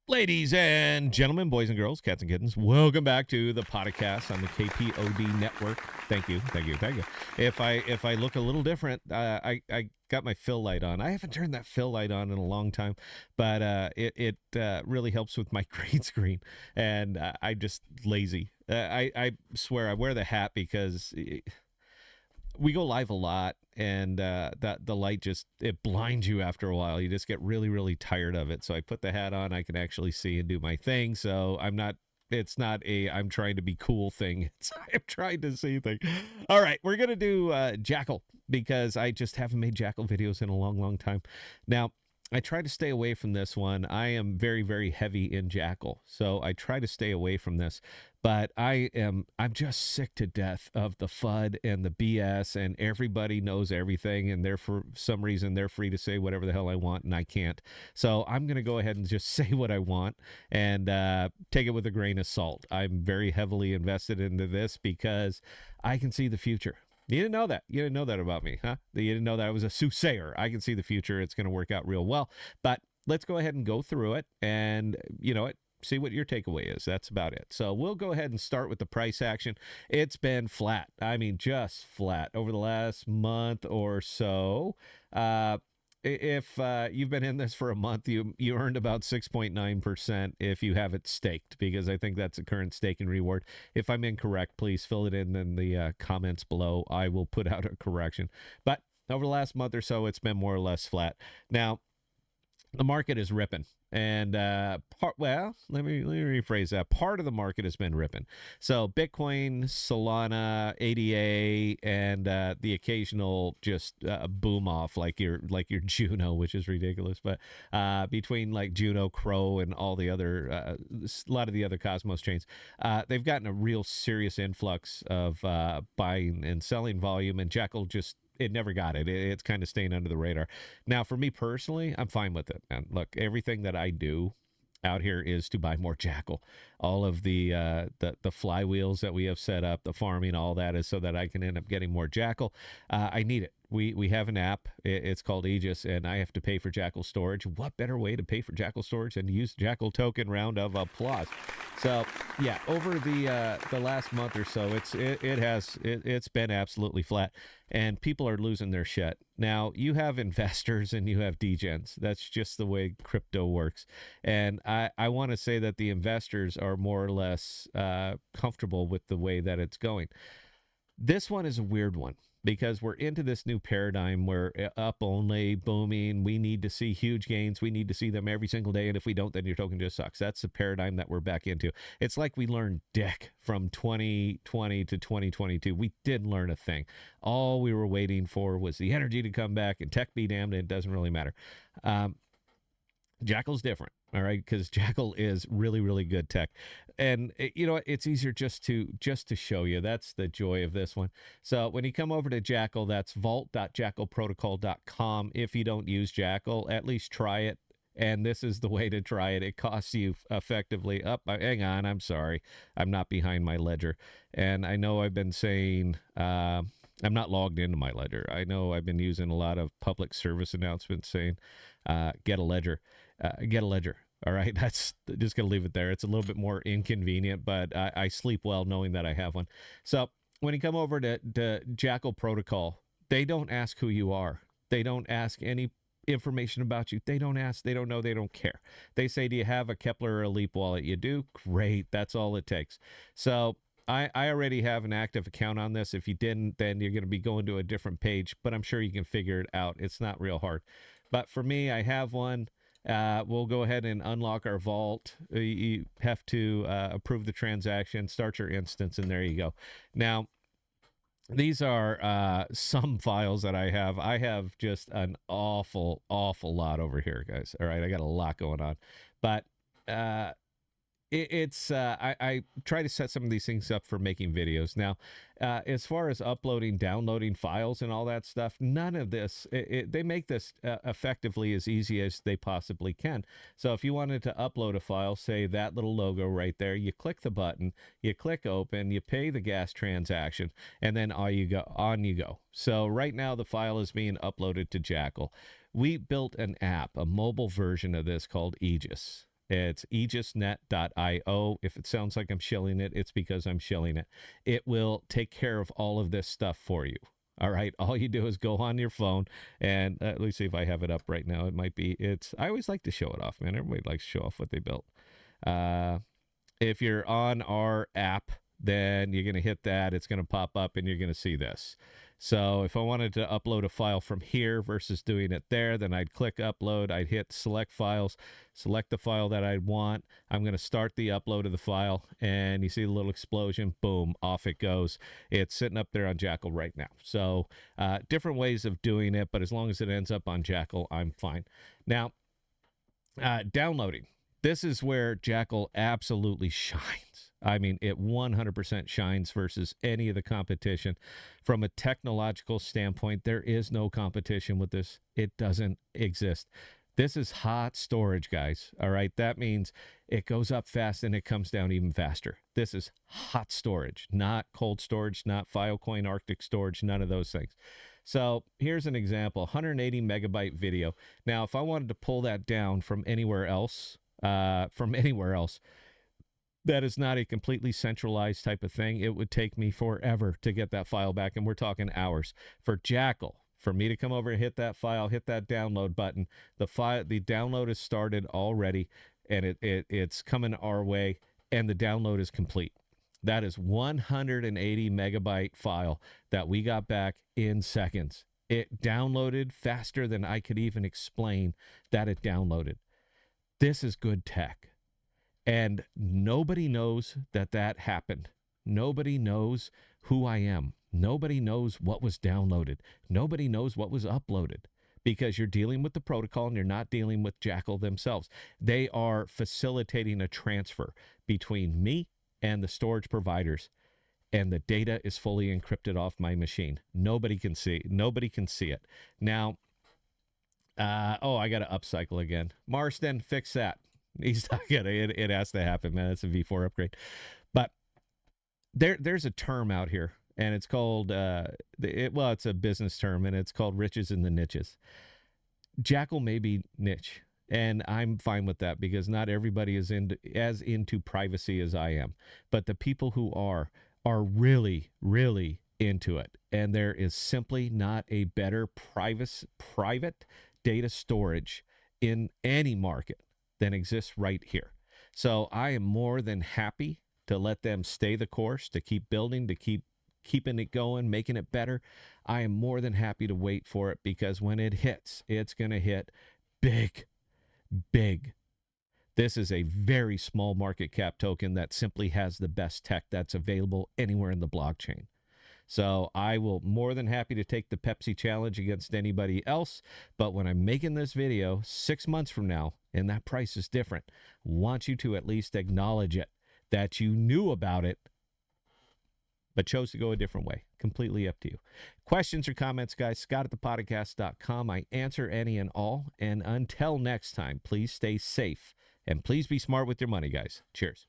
Ladies and gentlemen, boys and girls, cats and kittens, welcome back to the podcast on the KPOD network. Thank you. If I look a little different, I got my fill light on. I haven't turned that fill light on in a long time, but it really helps with my green screen, and I'm just lazy. I swear I wear the hat because we go live a lot, and that the light just it blinds you after a while. You just get really tired of it. So I put the hat on. I can actually see and do my thing. So I'm not. It's not a I'm trying to be cool thing. It's I'm trying to see thing. All right, we're gonna do Jackal because I just haven't made Jackal videos in a long time. Now I try to stay away from this one. I am very heavy in Jackal, so I try to stay away from this. But I'm just sick to death of the FUD and the BS, and everybody knows everything, and they're for some reason they're free to say whatever the hell I want, and I can't. So I'm gonna go ahead and just say what I want and take it with a grain of salt. I'm very heavily invested into this because I can see the future. You didn't know that. You didn't know that about me, huh? You didn't know that I was a soothsayer. I can see the future. It's going to work out real well. But let's go ahead and go through it and, see what your takeaway is. That's about it. So we'll go ahead and start with the price action. It's been flat. I mean, just flat over the last month or so. If you've been in this for a month, you earned about 6.9% if you have it staked, because I think that's the current stake and reward. If I'm incorrect, please fill it in the comments below. I will put out a correction. But over the last month or so, it's been more or less flat. Now, the market is ripping. And let me rephrase that. Part of the market has been ripping. So Bitcoin, Solana, ADA, and the occasional just boom off like your Juno, which is ridiculous. But between like Juno, Crow, and all the other a lot of the other Cosmos chains, they've gotten a real serious influx of buying and selling volume. And Jackal just it never got it. It's kind of staying under the radar. Now, for me personally, I'm fine with it, man. Look, everything that I do out here is to buy more Jackal. All of the flywheels that we have set up, the farming, all that is so that I can end up getting more Jackal. I need it. We have an app. It's called Aegis, and I have to pay for Jackal storage. What better way to pay for Jackal storage than to use Jackal token? Round of applause. So yeah, over the last month or so, it's been absolutely flat, and people are losing their shit. Now you have investors and you have degens. That's just the way crypto works, and I want to say that the investors are more or less comfortable with the way that it's going. This one is a weird one because we're into this new paradigm where up only, booming, we need to see huge gains. We need to see them every single day. And if we don't, then your token just sucks. That's the paradigm that we're back into. It's like we learned dick from 2020 to 2022. We didn't learn a thing. All we were waiting for was the energy to come back, and tech be damned, and it doesn't really matter. Jackal's different, all right, because Jackal is really good tech, and it's easier just to show you. That's the joy of this one. So when you come over to Jackal, that's vault.jackalprotocol.com. If you don't use Jackal, at least try it. And this is the way to try it. It costs you effectively hang on, I'm sorry, I'm not behind my ledger, and I know I've been saying I'm not logged into my ledger. I know I've been using a lot of public service announcements saying get a ledger. Get a ledger. All right. That's just going to leave it there. It's a little bit more inconvenient, but I sleep well knowing that I have one. So when you come over to Jackal Protocol, they don't ask who you are. They don't ask any information about you. They don't ask. They don't know. They don't care. They say, do you have a Kepler or a Leap wallet? You do? Great. That's all it takes. So I already have an active account on this. If you didn't, then you're going to be going to a different page, but I'm sure you can figure it out. It's not real hard. But for me, I have one. We'll go ahead and unlock our vault. You have to approve the transaction, start your instance, and there you go. Now, these are some files that I have. I have just an awful lot over here, guys. All right, I got a lot going on. But I try to set some of these things up for making videos. Now, as far as uploading, downloading files and all that stuff, none of this, they make this effectively as easy as they possibly can. So if you wanted to upload a file, say that little logo right there, you click the button, you click open, you pay the gas transaction, and then on you go. So right now the file is being uploaded to Jackal. We built an app, a mobile version of this called Aegis. It's aegisnet.io. If it sounds like I'm shilling it, it's because I'm shilling it. It will take care of all of this stuff for you. All right. All you do is go on your phone and let me see if I have it up right now. It might be, I always like to show it off, man. Everybody likes to show off what they built. If you're on our app, then you're going to hit that. It's going to pop up and you're going to see this. So if I wanted to upload a file from here versus doing it there, then I'd click upload. I'd hit select files, select the file that I'd want. I'm going to start the upload of the file, and you see the little explosion. Boom, off it goes. It's sitting up there on Jackal right now. So different ways of doing it, but as long as it ends up on Jackal, I'm fine. Now, downloading. This is where Jackal absolutely shines. I mean, it 100% shines versus any of the competition. From a technological standpoint, there is no competition with this. It doesn't exist. This is hot storage, guys. All right. That means it goes up fast and it comes down even faster. This is hot storage, not cold storage, not Filecoin Arctic storage, none of those things. So here's an example, 180 megabyte video. Now, if I wanted to pull that down from anywhere else, that is not a completely centralized type of thing. It would take me forever to get that file back, and we're talking hours. For Jackal, for me to come over and hit that file, hit that download button, the download is started already, and it's coming our way, and the download is complete. That is 180 megabyte file that we got back in seconds. It downloaded faster than I could even explain that it downloaded. This is good tech. And nobody knows that happened. Nobody knows who I am. Nobody knows what was downloaded. Nobody knows what was uploaded, because you're dealing with the protocol and you're not dealing with Jackal themselves. They are facilitating a transfer between me and the storage providers, and the data is fully encrypted off my machine. Nobody can see it. Now, I got to upcycle again. Marston, fix that. He's not gonna. It has to happen, man. It's a V4 upgrade. But there's a term out here, and it's called it's a business term, and it's called riches in the niches. Jackal may be niche, and I'm fine with that, because not everybody is into privacy as I am. But the people who are really, really into it, and there is simply not a better private data storage in any market than exists right here. So I am more than happy to let them stay the course, to keep building, to keeping it going, making it better. I am more than happy to wait for it, because when it hits, it's going to hit big, big. This is a very small market cap token that simply has the best tech that's available anywhere in the blockchain. So I will more than happy to take the Pepsi challenge against anybody else. But when I'm making this video 6 months from now, and that price is different, want you to at least acknowledge it, that you knew about it, but chose to go a different way. Completely up to you. Questions or comments, guys? Scott@thepodcast.com. I answer any and all. And until next time, please stay safe and please be smart with your money, guys. Cheers.